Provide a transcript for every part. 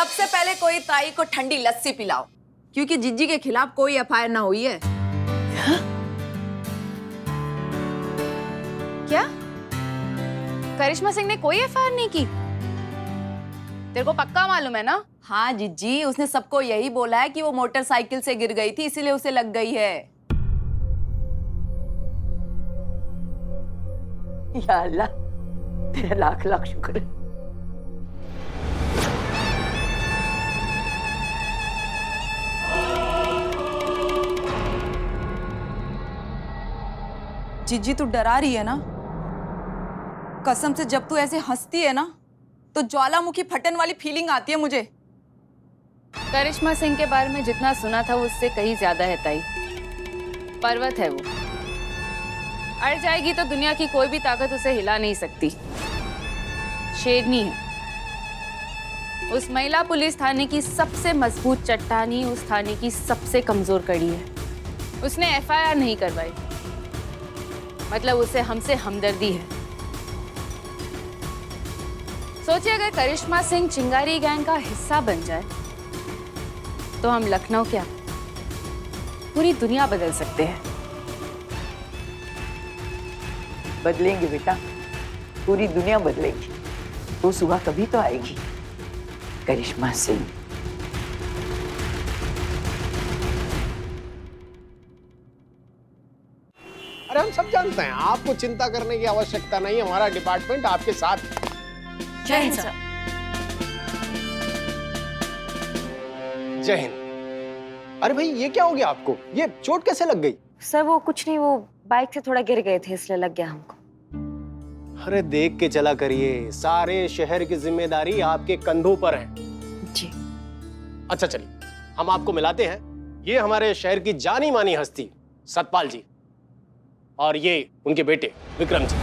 सबसे पहले कोई ताई को ठंडी लस्सी पिलाओ, क्योंकि जिज्जी के खिलाफ कोई एफआईआर ना हुई है। क्या? करिश्मा सिंह ने कोई एफआईआर नहीं की? तेरे को पक्का मालूम है ना? हाँ जिज्जी, उसने सबको यही बोला है कि वो मोटरसाइकिल से गिर गई थी, इसीलिए उसे लग गई है। या अल्लाह, तेरा लाख लाख शुक्र है। जिज्जी तू डरा रही है ना? कसम से जब तू ऐसे हंसती है ना तो ज्वालामुखी फटन वाली फीलिंग आती है मुझे। करिश्मा सिंह के बारे में जितना सुना था उससे कहीं ज्यादा है ताई। पर्वत है वो, अड़ जाएगी तो दुनिया की कोई भी ताकत उसे हिला नहीं सकती। शेरनी है। उस महिला पुलिस थाने की सबसे मजबूत चट्टान ही उस थाने की सबसे कमजोर कड़ी है। उसने एफआईआर नहीं करवाई, मतलब उसे हमसे हमदर्दी है। सोचिए अगर करिश्मा सिंह चिंगारी गैंग का हिस्सा बन जाए तो हम लखनऊ क्या पूरी दुनिया बदल सकते हैं। बदलेंगे बेटा, पूरी दुनिया बदलेगी। वो सुबह कभी तो आएगी, करिश्मा सिंह। अरे हम सब जानते हैं, आपको चिंता करने की आवश्यकता नहीं है, हमारा डिपार्टमेंट आपके साथ। जय हिंद सर। जय हिंद। अरे भाई ये क्या हो गया आपको? ये चोट कैसे लग गई? सर वो कुछ नहीं, वो बाइक से थोड़ा गिर गए थे इसलिए लग गया हमको। अरे देख के चला करिए, सारे शहर की जिम्मेदारी आपके कंधों पर है। जी। अच्छा चलिए, हम आपको मिलाते हैं। ये हमारे शहर की जानी मानी हस्ती सतपाल जी, और ये उनके बेटे विक्रम जी।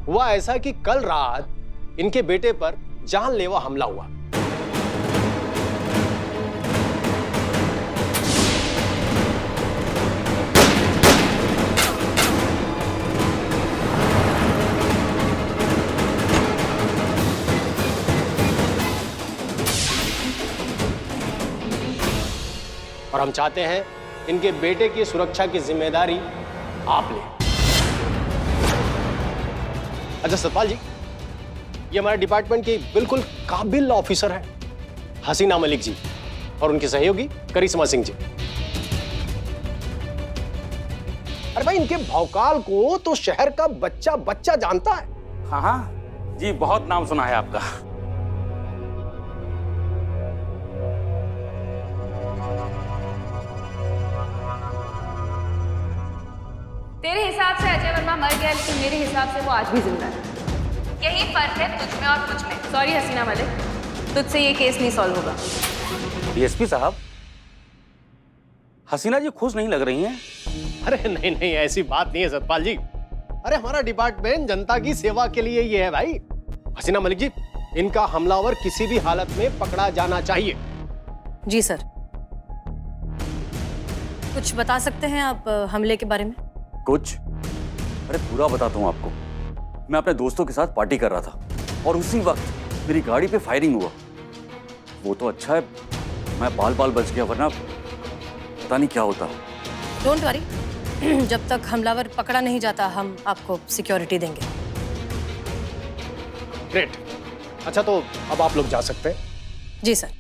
हुआ ऐसा कि कल रात इनके बेटे पर जानलेवा हमला हुआ। और हम चाहते हैं इनके बेटे की सुरक्षा की जिम्मेदारी आप लें। अच्छा सतपाल जी, ये हमारे डिपार्टमेंट के बिल्कुल काबिल ऑफिसर हैं हसीना मलिक जी, और उनके सहयोगी करिश्मा सिंह जी। अरे भाई इनके भौकाल को तो शहर का बच्चा बच्चा जानता है। हाँ हाँ जी, बहुत नाम सुना है आपका। तेरे हिसाब से अजय वर्मा मर गया, लेकिन मेरे हिसाब से वो आज भी जिंदा है। यही फर्क है तुझ में और मुझ में। सॉरी हसीना मलिक, तुझसे ये केस नहीं सॉल्व होगा। डीएसपी साहब, हसीना जी खुश नहीं लग रही हैं। अरे नहीं नहीं, ऐसी बात नहीं है सतपाल जी। अरे हमारा डिपार्टमेंट जनता की सेवा के लिए ये है भाई। हसीना मलिक जी, इनका हमलावर किसी भी हालत में पकड़ा जाना चाहिए। जी सर। कुछ बता सकते हैं आप हमले के बारे में? कुछ? अरे पूरा बताता हूँ आपको। मैं अपने दोस्तों के साथ पार्टी कर रहा था और उसी वक्त मेरी गाड़ी पे फायरिंग हुआ। वो तो अच्छा है मैं बाल बाल बच गया, वरना पता नहीं क्या होता। डोंट वरी, जब तक हमलावर पकड़ा नहीं जाता हम आपको सिक्योरिटी देंगे। ग्रेट। अच्छा तो अब आप लोग जा सकते हैं। जी सर।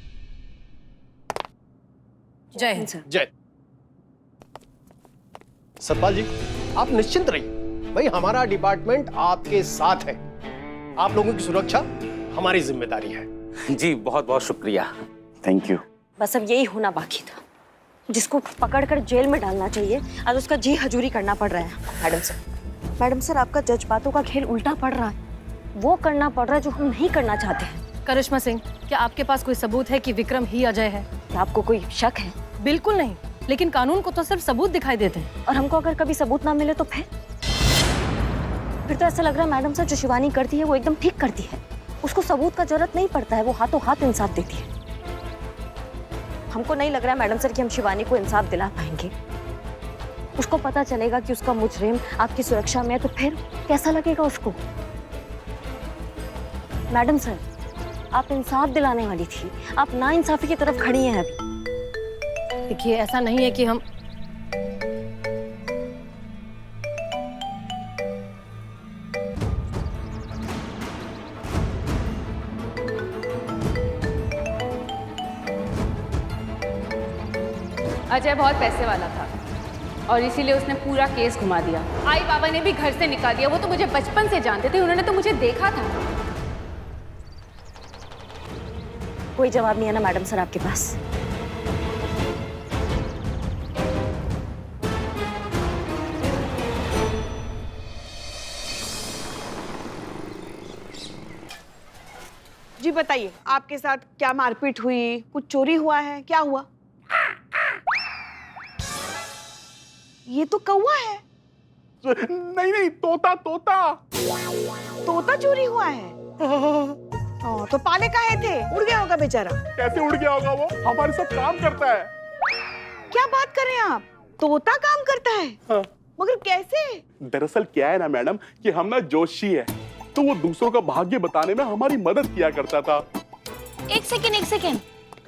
जय हिंद सर। जय। सतपाल जी आप निश्चिंत रहिए, भाई हमारा डिपार्टमेंट आपके साथ है। आप लोगों की सुरक्षा हमारी जिम्मेदारी है। जी बहुत बहुत शुक्रिया, थैंक यू। बस अब यही होना बाकी था, जिसको पकड़कर जेल में डालना चाहिए आज उसका जी हजूरी करना पड़ रहा है। मैडम सर आपका जज्बातों का खेल उल्टा पड़ रहा है। वो करना पड़ रहा है जो हम नहीं करना चाहते हैं। करिश्मा सिंह, क्या आपके पास कोई सबूत है कि विक्रम ही अजय है? क्या आपको कोई शक है? बिल्कुल नहीं, लेकिन कानून को तो सिर्फ सबूत दिखाई देते हैं। और हमको अगर कभी सबूत ना मिले तो फिर तो ऐसा लग रहा है मैडम सर जो शिवानी करती है वो एकदम ठीक करती है। उसको सबूत का जरूरत नहीं पड़ता है, वो हाथों हाथ इंसाफ देती है। हमको नहीं लग रहा है मैडम सर कि हम शिवानी को इंसाफ दिला पाएंगे। उसको पता चलेगा कि उसका मुजरिम आपकी सुरक्षा में है, तो फिर कैसा लगेगा उसको? मैडम सर, आप इंसाफ दिलाने वाली थी, आप नाइंसाफी की तरफ खड़ी हैं अभी। देखिए, ऐसा नहीं है कि हम अजय बहुत पैसे वाला था और इसीलिए उसने पूरा केस घुमा दिया। आई बाबा ने भी घर से निकाल दिया। वो तो मुझे बचपन से जानते थे, उन्होंने तो मुझे देखा था। कोई जवाब नहीं है ना मैडम सर आपके पास? जी बताइए, आपके साथ क्या मारपीट हुई, कुछ चोरी हुआ है, क्या हुआ? ये तो कौवा है। नहीं नहीं, तोता तोता। तोता चोरी हुआ है? तो पाले काहे थे? उड़ गया होगा बेचारा। कैसे उड़ गया होगा? वो हमारे साथ काम करता है। क्या बात कर रहे हैं आप? तोता काम करता है? हाँ। मगर कैसे? दरअसल क्या है ना मैडम कि हम ना जोशी है, तो वो दूसरों का भाग्य बताने में हमारी मदद किया करता था। एक सेकेंड,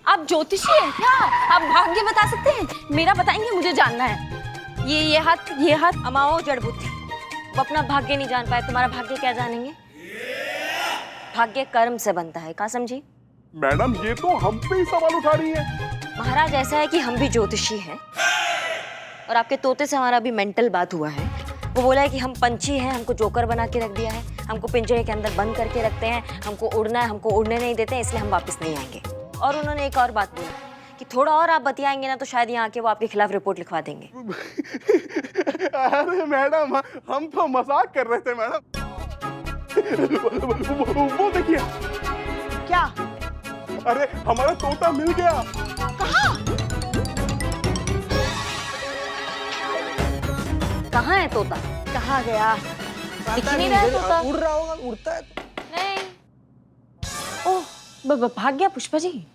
आप ज्योतिषी हैं क्या? आप भाग्य बता सकते हैं? मेरा बताएंगे, मुझे जानना है। ये हाथ अमाओ जड़ बुद्धि। वो अपना भाग्य नहीं जान पाए, तुम्हारा भाग्य क्या जानेंगे? भाग्य कर्म से बनता है, कहाँ समझी? मैडम ये तो हम पे ही सवाल उठा रही है। महाराज ऐसा है कि हम भी ज्योतिषी हैं और आपके तोते से हमारा भी मेंटल बात हुआ है। वो बोला है कि हम पंछी हैं, हमको जोकर बना के रख दिया है, हमको पिंजरे के अंदर बंद करके रखते हैं, हमको उड़ना है, हमको उड़ने नहीं देते हैं, इसलिए हम वापस नहीं आएंगे। और उन्होंने एक और बात बोली कि थोड़ा और आप बतियाएंगे ना तो शायद यहाँ आके वो आपके खिलाफ रिपोर्ट लिखवा देंगे। अरे मैडम, हम तो मजाक कर रहे थे मैडम। वो देखिए। क्या? अरे हमारा तोता मिल गया। कहाँ है तोता? कहाँ गया? दिख नहीं रहा है तोता। उड़ रहा होगा, उड़ता है। नहीं। ओह, भाग गया पुष्पा जी।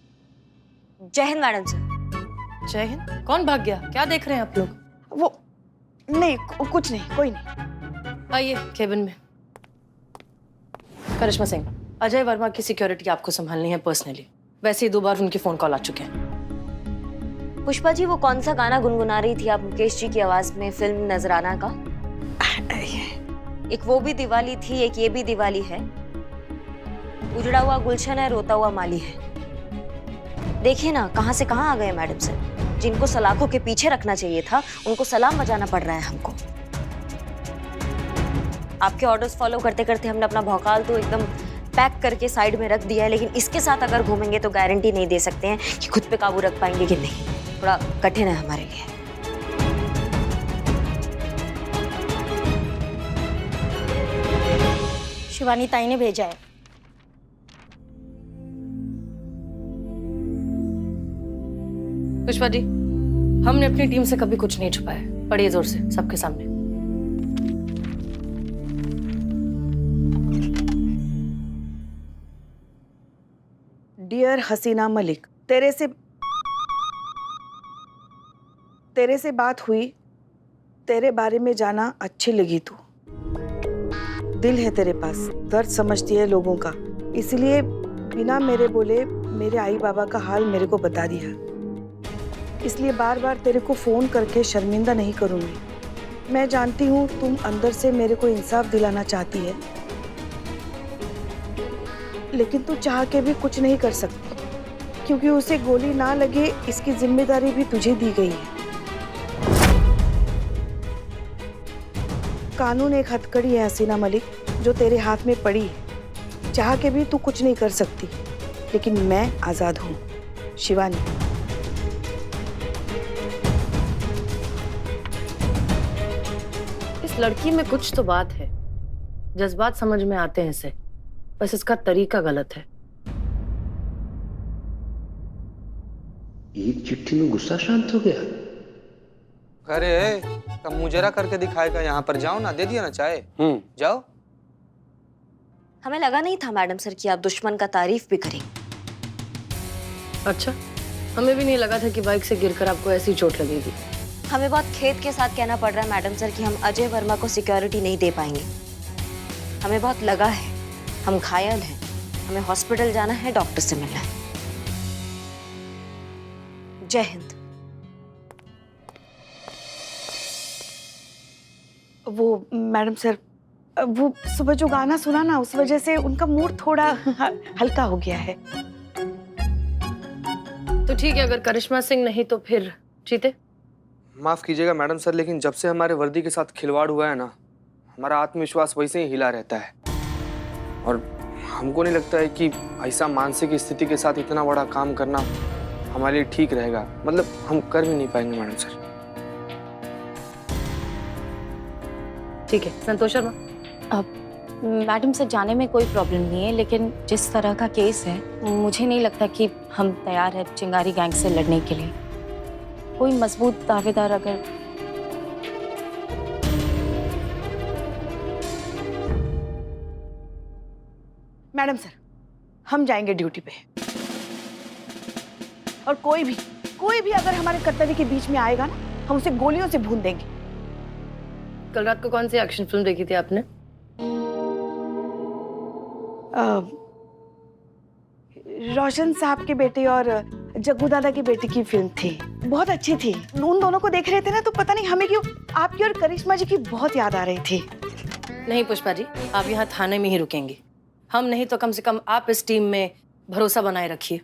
जय हिंद मैडम सर। जय हिंद। कौन भाग गया? क्या देख रहे हैं आप लोग? वो नहीं, कुछ नहीं, कोई नहीं। आइए केबिन में। करिश्मा सिंह, अजय वर्मा की सिक्योरिटी आपको संभालनी है पर्सनली। वैसे ही 2 बार उनके फोन कॉल आ चुके हैं। पुष्पा जी, वो कौन सा गाना गुनगुना रही थी आप मुकेश जी की आवाज में फिल्म नजराना का? एक वो भी दिवाली थी, एक ये भी दिवाली है। उजड़ा हुआ गुलशन है, रोता हुआ माली है। देखिए ना कहां से कहां आ गए मैडम सर। जिनको सलाखों के पीछे रखना चाहिए था, उनको सलाम बजाना पड़ रहा है हमको। आपके ऑर्डर्स फॉलो करते करते हमने अपना भौकाल तो एकदम पैक करके साइड में रख दिया है, लेकिन इसके साथ अगर घूमेंगे तो गारंटी नहीं दे सकते हैं कि खुद पे काबू रख पाएंगे कि नहीं। थोड़ा कठिन है हमारे लिए। शिवानी ताई ने भेजा है। पुष्पा जी, हमने अपनी टीम से कभी कुछ नहीं छुपाया। पढ़िए जोर से सबके सामने। डियर हसीना मलिक, तेरे से बात हुई, तेरे बारे में जाना अच्छी लगी। तू दिल है तेरे पास, दर्द समझती है लोगों का, इसलिए बिना मेरे बोले मेरे आई बाबा का हाल मेरे को बता दिया। इसलिए बार बार तेरे को फोन करके शर्मिंदा नहीं करूंगी। मैं जानती हूँ तुम अंदर से मेरे को इंसाफ दिलाना चाहती है, लेकिन तू चाह के भी कुछ नहीं कर सकती, क्योंकि उसे गोली ना लगे इसकी जिम्मेदारी भी तुझे दी गई है। कानून एक हथकड़ी है हसीना मलिक, जो तेरे हाथ में पड़ी है। चाह के भी तू कुछ नहीं कर सकती, लेकिन मैं आजाद हूँ। शिवानी। इस लड़की में कुछ तो बात है। जज्बात समझ में आते हैं इसे, बस इसका तरीका गलत है। एक चिट्ठी में गुस्सा शांत हो गया। अरे कब मुजरा करके दिखाएगा? यहाँ पर जाओ ना, दे दिया ना चाय। जाओ। हमें लगा नहीं था मैडम सर कि आप दुश्मन का तारीफ भी करें। अच्छा, हमें भी नहीं लगा था कि बाइक से गिरकर आपको ऐसी चोट लगेगी। हमें बहुत खेद के साथ कहना पड़ रहा है मैडम सर कि हम अजय वर्मा को सिक्योरिटी नहीं दे पाएंगे। हमें बहुत लगा है, हम घायल हैं, हमें हॉस्पिटल जाना है, डॉक्टर से मिलना है। जय हिंद। वो मैडम सर, वो सुबह जो गाना सुना ना, उस वजह से उनका मूड थोड़ा हल्का हो गया है। तो ठीक है, अगर करिश्मा सिंह नहीं तो फिर चीते। माफ कीजिएगा मैडम सर, लेकिन जब से हमारे वर्दी के साथ खिलवाड़ हुआ है ना, हमारा आत्मविश्वास वैसे ही हिला रहता है। और हमको नहीं लगता है कि ऐसा मानसिक स्थिति के साथ इतना बड़ा काम करना हमारे लिए ठीक रहेगा। मतलब हम कर भी नहीं पाएंगे मैडम सर। ठीक है संतोष शर्मा। मैडम सर, जाने में कोई प्रॉब्लम नहीं है, लेकिन जिस तरह का केस है मुझे नहीं लगता कि हम तैयार हैं चिंगारी गैंग से लड़ने के लिए। कोई मजबूत दावेदार अगर मैडम सर, हम जाएंगे ड्यूटी पे, और कोई भी अगर हमारे कर्तव्य के बीच में आएगा ना, हम उसे गोलियों से भून देंगे। कल रात को कौन सी एक्शन फिल्म देखी थी आपने? रोशन साहब के बेटे और जग्गू दादा की बेटी की फिल्म थी, बहुत अच्छी थी। उन दोनों को देख रहे थे ना, तो पता नहीं हमें क्यों आपकी और करिश्मा जी की बहुत याद आ रही थी। नहीं पुष्पा जी, आप यहाँ थाने में ही रुकेंगे। हम नहीं तो कम से कम आप इस टीम में भरोसा बनाए रखिए।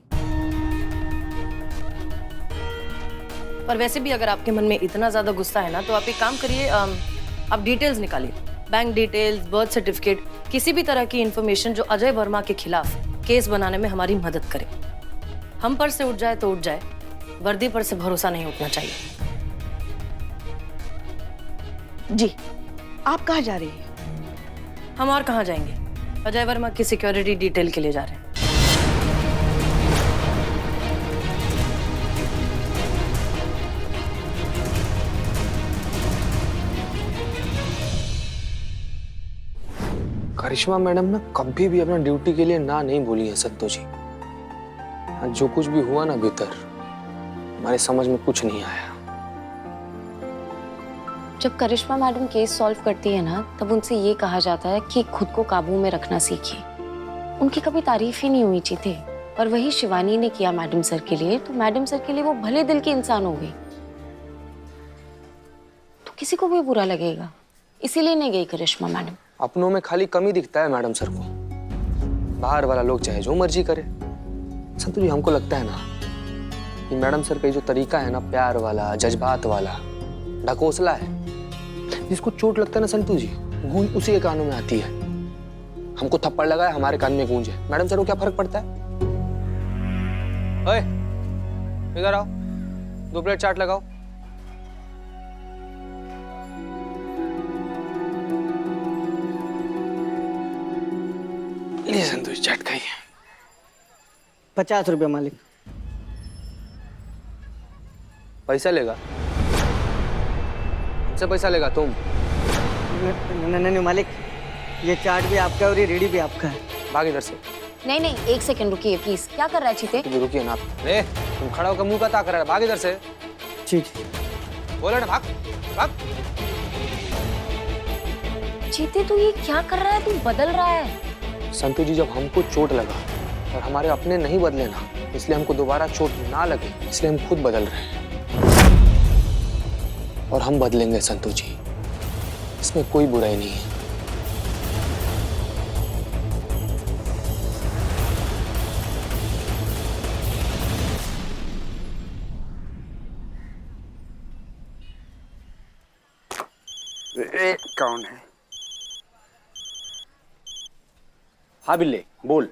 पर वैसे भी अगर आपके मन में इतना ज्यादा गुस्सा है ना, तो आप एक काम करिए, आप डिटेल्स निकालिए, बैंक डिटेल्स, बर्थ सर्टिफिकेट, किसी भी तरह की इंफॉर्मेशन जो अजय वर्मा के खिलाफ केस बनाने में हमारी मदद करे। हम पर से उठ जाए तो उठ जाए, वर्दी पर से भरोसा नहीं उठना चाहिए। जी, आप कहाँ जा रही हैं? हम और कहाँ जाएंगे, अजय वर्मा की सिक्योरिटी डिटेल के लिए जा रहे हैं। करिश्मा मैडम ना कभी भी अपना ड्यूटी के लिए ना नहीं बोली है संतोष जी। जो कुछ भी हुआ ना भीतर, हमारे समझ में कुछ नहीं आया। जब करिश्मा मैडम केस सॉल्व करती है ना, तब उनसे ये कहा जाता है कि खुद को काबू में रखना सीखिए। उनकी कभी तारीफ ही नहीं हुई चीते, और वही शिवानी ने किया मैडम सर के लिए, तो मैडम सर के लिए वो भले दिल की इंसान हो गई। तो किसी को भी बुरा लगेगा, इसीलिए नहीं गई करिश्मा मैडम। अपनों में खाली कमी दिखता है मैडम सर को, बाहर वाला लोग चाहे जो मर्जी करे। संतोष जी, हमको लगता है ना कि मैडम सर का जो तरीका है ना, प्यार वाला, जज्बात वाला, ढकोसला है। जिसको चोट लगता है ना संतोष जी, गूंज उसी के कानों में आती है। हमको थप्पड़ लगा है, हमारे कान में गूंज है। मैडम सर को क्या फर्क पड़ता है? ओए, इधर आओ, 2 प्लेट चाट लगाओ। लिए संतोष, चाट खाइए। 50 रुपये मालिक। पैसा लेगा? हमसे पैसा लेगा तुम? नहीं मालिक, ये चाट भी आपका और ये रेडी भी आपका है। भाग इधर से। नहीं नहीं, एक सेकंड रुकिए प्लीज। क्या कर रहा है चीते? तुम रुकिए ना। ए, तुम खड़ा होकर मुंह का ताक रहा है, भाग इधर से। ठीक। बोलो ना, भाग भाग। चीते तू ये क्या कर रहा है? तू बदल रहा है। संतु जी, जब हमको चोट लगा और हमारे अपने नहीं बदले ना, इसलिए हमको दोबारा चोट ना लगे, इसलिए हम खुद बदल रहे हैं। और हम बदलेंगे संतु जी, इसमें कोई बुराई नहीं है। कौन है? हाँ बिल्ले, बोल।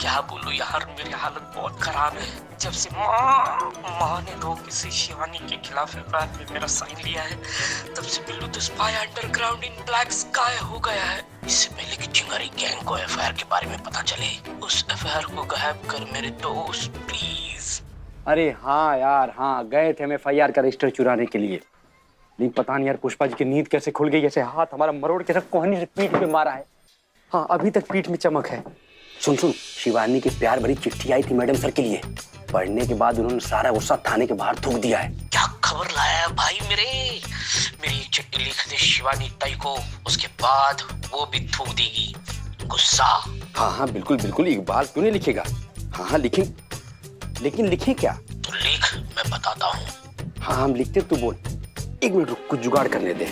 क्या बोलूं यार, मेरी हालत बहुत खराब है। जब से माँ ने दो किसी शिवानी के खिलाफ एफआईआर में मेरा साइन लिया है, तब से Billu the spy underground in black sky हो गया है। इससे पहले कि चिंगारी गैंग को एफआईआर के बारे में पता चले, उस एफआईआर को गायब कर मेरे दोस्त प्लीज। अरे हाँ यार, हाँ गए थे हम एफआईआर का रजिस्टर चुराने के लिए। नहीं पता नहीं यार पुष्पा जी की नींद कैसे खुल गई, जैसे हाथ हमारा मरोड़ के रख कोहनी से पीठ पे मारा है। हाँ अभी तक पीठ में चमक है। सुन सुन, शिवानी की प्यार भरी चिट्ठी आई थी मैडम सर के लिए। पढ़ने के बाद उन्होंने सारा गुस्सा थाने के बाहर थूक दिया है। क्या खबर लाया है भाई मेरी एक चिट्ठी लिख दे शिवानी ताई को, उसके बाद वो भी थूक देगी गुस्सा। हाँ हाँ बिल्कुल बिल्कुल, इकबाल क्यों नहीं लिखेगा। हाँ हाँ लिखें, लेकिन लिखें क्या? तो लिख, मैं बताता हूँ। हाँ हम लिखते, तू बोल। 1 मिनट रुक, कुछ जुगाड़ करने दे।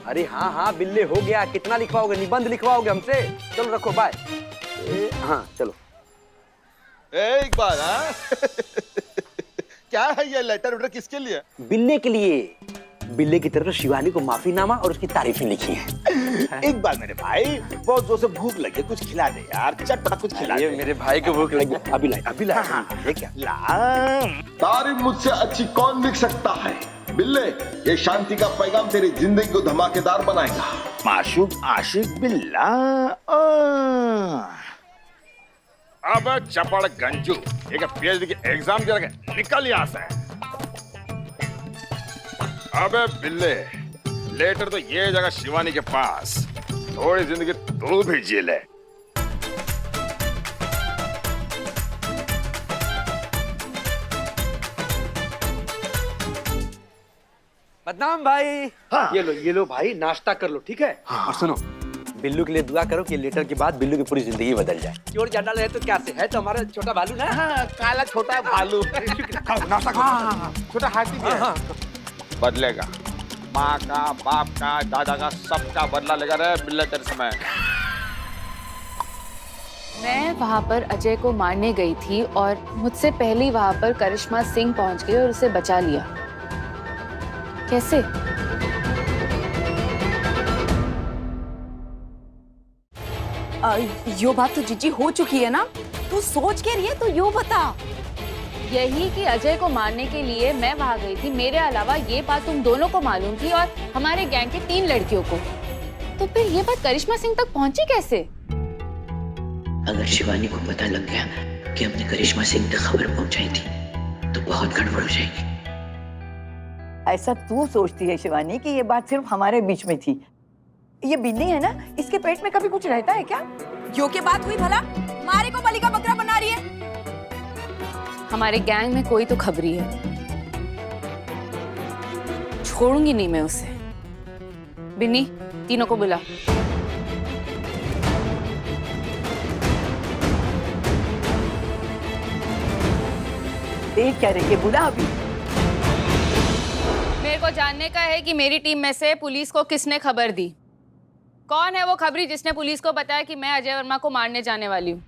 अरे हाँ हाँ बिल्ले, हो गया। कितना लिखवाओगे? निबंध लिखवाओगे हमसे? चलो रखो, बाय। हाँ चलो। एक बार क्या है ये लेटर वेटर, किसके लिए? बिल्ले के लिए। बिल्ले की तरफ से शिवानी को माफीनामा और उसकी तारीफें लिखी हैं। एक बार मेरे भाई, बहुत जोर से भूख लगी, कुछ खिला दे यार, चटपटा कुछ खिला दे। मेरे भाई को भूख लगी, अभी ला। ये क्या ला? तारीफ मुझसे अच्छी कौन लिख सकता है? बिल्ले, ये शांति का पैगाम तेरी जिंदगी को धमाकेदार बनाएगा। माशूक आशिक बिल्ला। अब चपड़ गंजू, एक पीएचडी की एग्जाम दे रखे, निकल यहाँ से। अबे बिल्ले, लेटर तो ये जगह शिवानी के पास, थोड़ी जिंदगी तू भी जी ले। बदनाम भाई। हाँ। ये लो भाई, नाश्ता कर लो, ठीक है? हाँ। और सुनो, बिल्लू के लिए दुआ करो कि लेटर के बाद बिल्लू की पूरी जिंदगी बदल जाए। चोर जाना रहे तो क्या से है, तो हमारा छोटा भालू ना। हाँ, काला छोटा भालू। नाश्ता करो। छोटा हाथी भी है। बदलेगा, माँ का, बाप का, दादा का, सबका बदला लेगा रे बिल्ले तेरे समय। मैं वहां पर अजय को मारने गई थी और मुझसे पहले वहां पर करिश्मा सिंह पहुंच गई और उसे बचा लिया। कैसे? यो बात तो जीजी हो चुकी है ना, तू सोच के रही है तो यो बता। यही कि अजय को मारने के लिए मैं वहां गई थी, मेरे अलावा ये बात तुम दोनों को मालूम थी और हमारे गैंग की 3 लड़कियों को। तो फिर ये बात करिश्मा सिंह तक पहुंची कैसे? अगर शिवानी को पता लग गया कि हमने करिश्मा सिंह तक खबर पहुंचाई थी तो बहुत गड़बड़ हो जाएगी। ऐसा तू सोचती है शिवानी कि ये बात सिर्फ हमारे बीच में थी? ये बिन्नी है ना, इसके पेट में कभी कुछ रहता है क्या? यो के बात हुई भला, मारे को बलि का बकरा बना रही है। हमारे गैंग में कोई तो खबरी है, छोड़ूंगी नहीं मैं उसे। बिन्नी, तीनों को बुला। देख क्या रही है, बुला अभी। मेरे को जानने का है कि मेरी टीम में से पुलिस को किसने खबर दी। कौन है वो खबरी जिसने पुलिस को बताया कि मैं अजय वर्मा को मारने जाने वाली हूँ?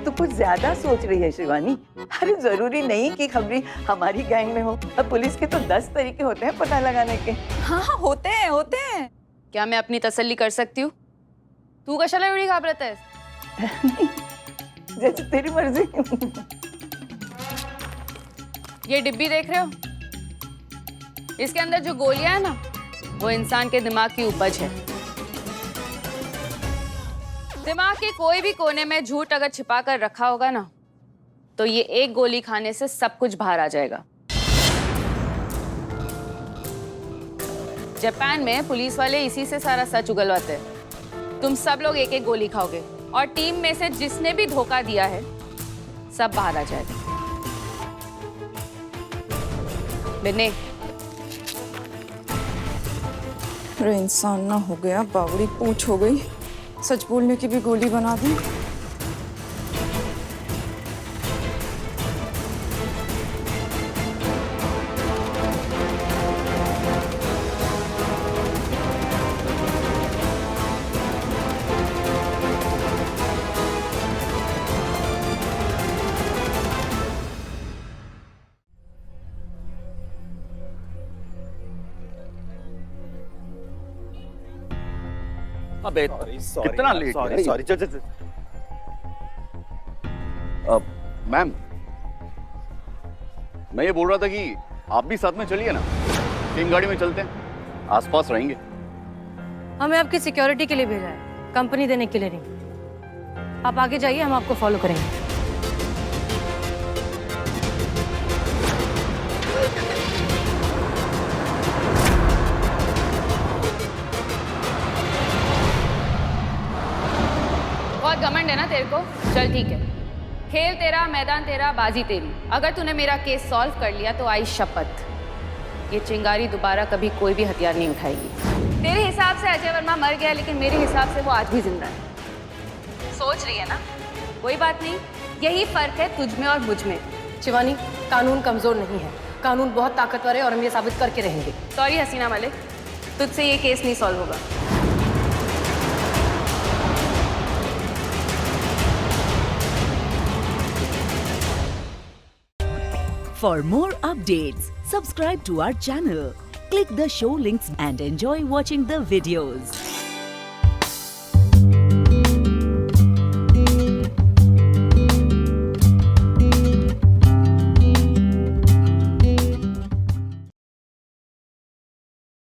तू कुछ ज्यादा सोच रही है शिवानी। अरे जरूरी नहीं कि खबरी हमारी गैंग में हो। अब पुलिस के तो 10 तरीके होते हैं पता लगाने के। हाँ होते हैं। क्या मैं अपनी तसल्ली कर सकती हूँ? तू कशाला एवढी घाबरत है? जैसे तेरी मर्जी। ये डिब्बी देख रहे हो? इसके अंदर जो गोलियां है ना, वो इंसान के दिमाग की उपज है। दिमाग के कोई भी कोने में झूठ अगर छिपा कर रखा होगा ना, तो ये एक गोली खाने से सब कुछ बाहर आ जाएगा। जापान में पुलिस वाले इसी से सारा सच उगलवाते हैं। तुम सब लोग एक एक गोली खाओगे और टीम में से जिसने भी धोखा दिया है सब बाहर आ जाएगा। बिन्नी, अरे इंसान ना हो गया, बावड़ी पूछ हो गई, सच बोलने की भी गोली बना दी। अबे कितना लेट है? सॉरी। मैम, मैं ये बोल रहा था कि आप भी साथ में चलिए ना, सेम गाड़ी में चलते हैं, आसपास रहेंगे। हमें आपकी सिक्योरिटी के लिए भेजा है, कंपनी देने के लिए नहीं। आप आगे जाइए, हम आपको फॉलो करेंगे। घमंड है ना तेरे को? चल ठीक है, खेल तेरा, मैदान तेरा, बाजी तेरी। अगर तूने मेरा केस सॉल्व कर लिया तो आई शपथ, ये चिंगारी दोबारा कभी कोई भी हथियार नहीं उठाएगी। तेरे हिसाब से अजय वर्मा मर गया, लेकिन मेरे हिसाब से वो आज भी जिंदा है। सोच रही है ना? कोई बात नहीं, यही फर्क है तुझ में और मुझ में। शिवानी, कानून कमजोर नहीं है, कानून बहुत ताकतवर है और हम ये साबित करके रहेंगे। सॉरी हसीना मलिक, तुझसे ये केस नहीं सॉल्व होगा। For more updates, subscribe to our channel, click the show links and enjoy watching the videos.